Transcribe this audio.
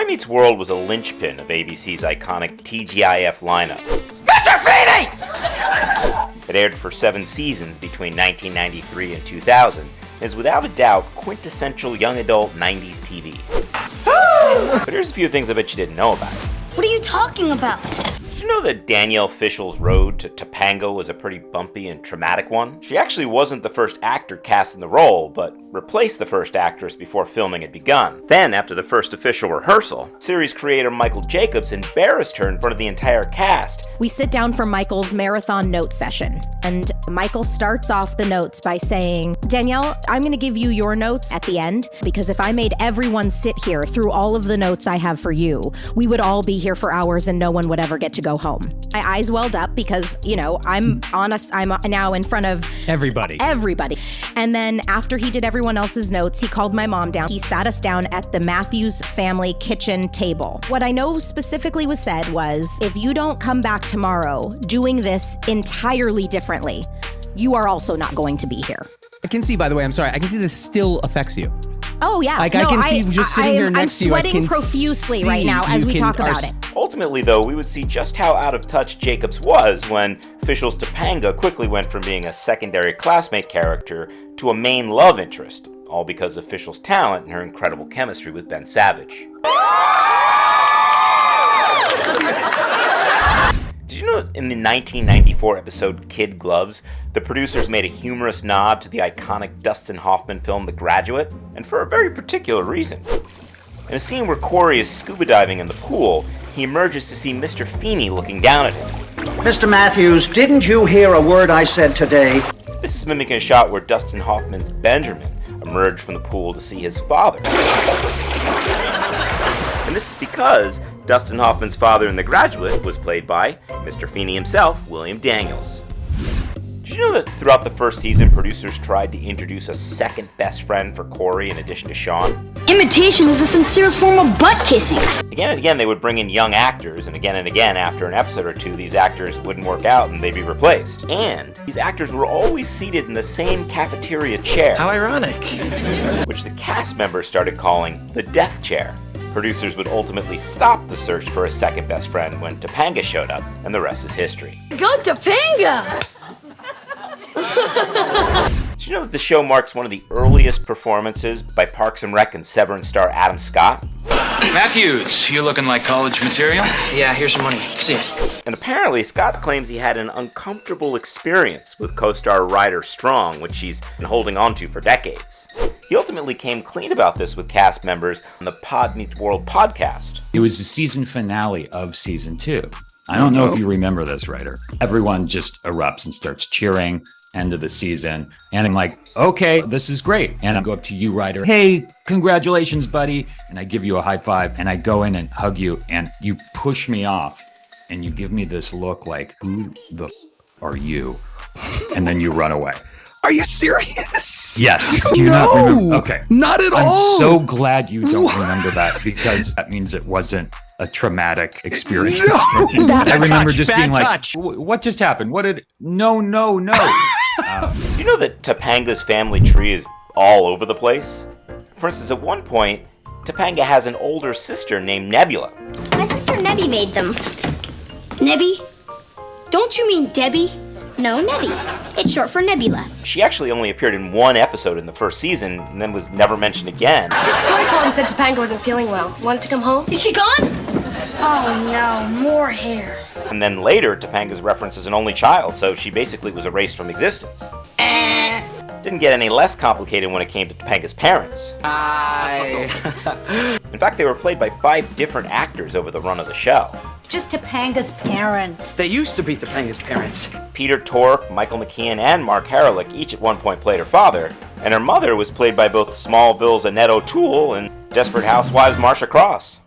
Boy Meets World was a linchpin of ABC's iconic TGIF lineup. Mr. Feeney! It aired for 7 seasons between 1993 and 2000, and is without a doubt quintessential young adult 90s TV. But here's a few things I bet you didn't know about it. What are you talking about? Did you know that Danielle Fishel's road to Topanga was a pretty bumpy and traumatic one? She actually wasn't the first actor cast in the role, but replaced the first actress before filming had begun. Then, after the first official rehearsal, series creator Michael Jacobs embarrassed her in front of the entire cast. We sit down for Michael's marathon note session, and Michael starts off the notes by saying, Danielle, I'm going to give you your notes at the end, because if I made everyone sit here through all of the notes I have for you, we would all be here for hours and no one would ever get to go home. My eyes welled up because, I'm now in front of everybody. And then after he did everyone else's notes, he called my mom down. He sat us down at the Matthews family kitchen table. What I know specifically was said was, if you don't come back tomorrow doing this entirely differently, you are also not going to be here. I can see, by the way, I'm sorry, I can see this still affects you. Oh, yeah. I can see just sitting here next to you. I'm sweating profusely right now as we talk about it. Ultimately, though, we would see just how out of touch Jacobs was when Fishel's Topanga quickly went from being a secondary classmate character to a main love interest, all because of Fishel's talent and her incredible chemistry with Ben Savage. Did you know that in the 1994 episode Kid Gloves, the producers made a humorous nod to the iconic Dustin Hoffman film The Graduate, and for a very particular reason. In a scene where Corey is scuba diving in the pool, he emerges to see Mr. Feeney looking down at him. Mr. Matthews, didn't you hear a word I said today? This is mimicking a shot where Dustin Hoffman's Benjamin emerged from the pool to see his father. And this is because Dustin Hoffman's father in The Graduate was played by Mr. Feeney himself, William Daniels. Did you know that throughout the first season, producers tried to introduce a second best friend for Corey in addition to Sean? Imitation is the sincerest form of butt kissing. Again and again, they would bring in young actors, and again, after an episode or two, these actors wouldn't work out and they'd be replaced. And these actors were always seated in the same cafeteria chair. How ironic. Which the cast members started calling the death chair. Producers would ultimately stop the search for a second best friend when Topanga showed up, and the rest is history. Go Topanga! Did you know that the show marks one of the earliest performances by Parks and Rec and Severance star Adam Scott? Matthews, you looking like college material? Yeah, here's some money. See it. And apparently, Scott claims he had an uncomfortable experience with co-star Ryder Strong, which he's been holding on to for decades. He ultimately came clean about this with cast members on the Pod Meets World podcast. It was the season finale of season 2. I don't know if you remember this, Ryder. Everyone just erupts and starts cheering. End of the season. And I'm like, okay, this is great. And I go up to you, Ryder. Hey, congratulations, buddy. And I give you a high five and I go in and hug you and you push me off and you give me this look like, who the are you? And then you run away. Are you serious? Yes. Do you not remember? Okay. Not at all. I'm so glad you don't remember that because that means it wasn't a traumatic experience. No. I remember just being like, touch. what just happened? What did, no. Do you know that Topanga's family tree is all over the place? For instance, at one point, Topanga has an older sister named Nebula. My sister Nebby made them. Nebby? Don't you mean Debbie? No, Nebby. It's short for Nebula. She actually only appeared in one episode in the first season and then was never mentioned again. Corey called and said Topanga wasn't feeling well. Wanted to come home? Is she gone? Oh no, more hair. And then later, Topanga's referenced as an only child, so she basically was erased from existence. Didn't get any less complicated when it came to Topanga's parents. In fact, they were played by 5 different actors over the run of the show. Just Topanga's parents. They used to be Topanga's parents. Peter Tork, Michael McKean, and Mark Haralick each at one point played her father, and her mother was played by both Smallville's Annette O'Toole and Desperate Housewives' Marsha Cross.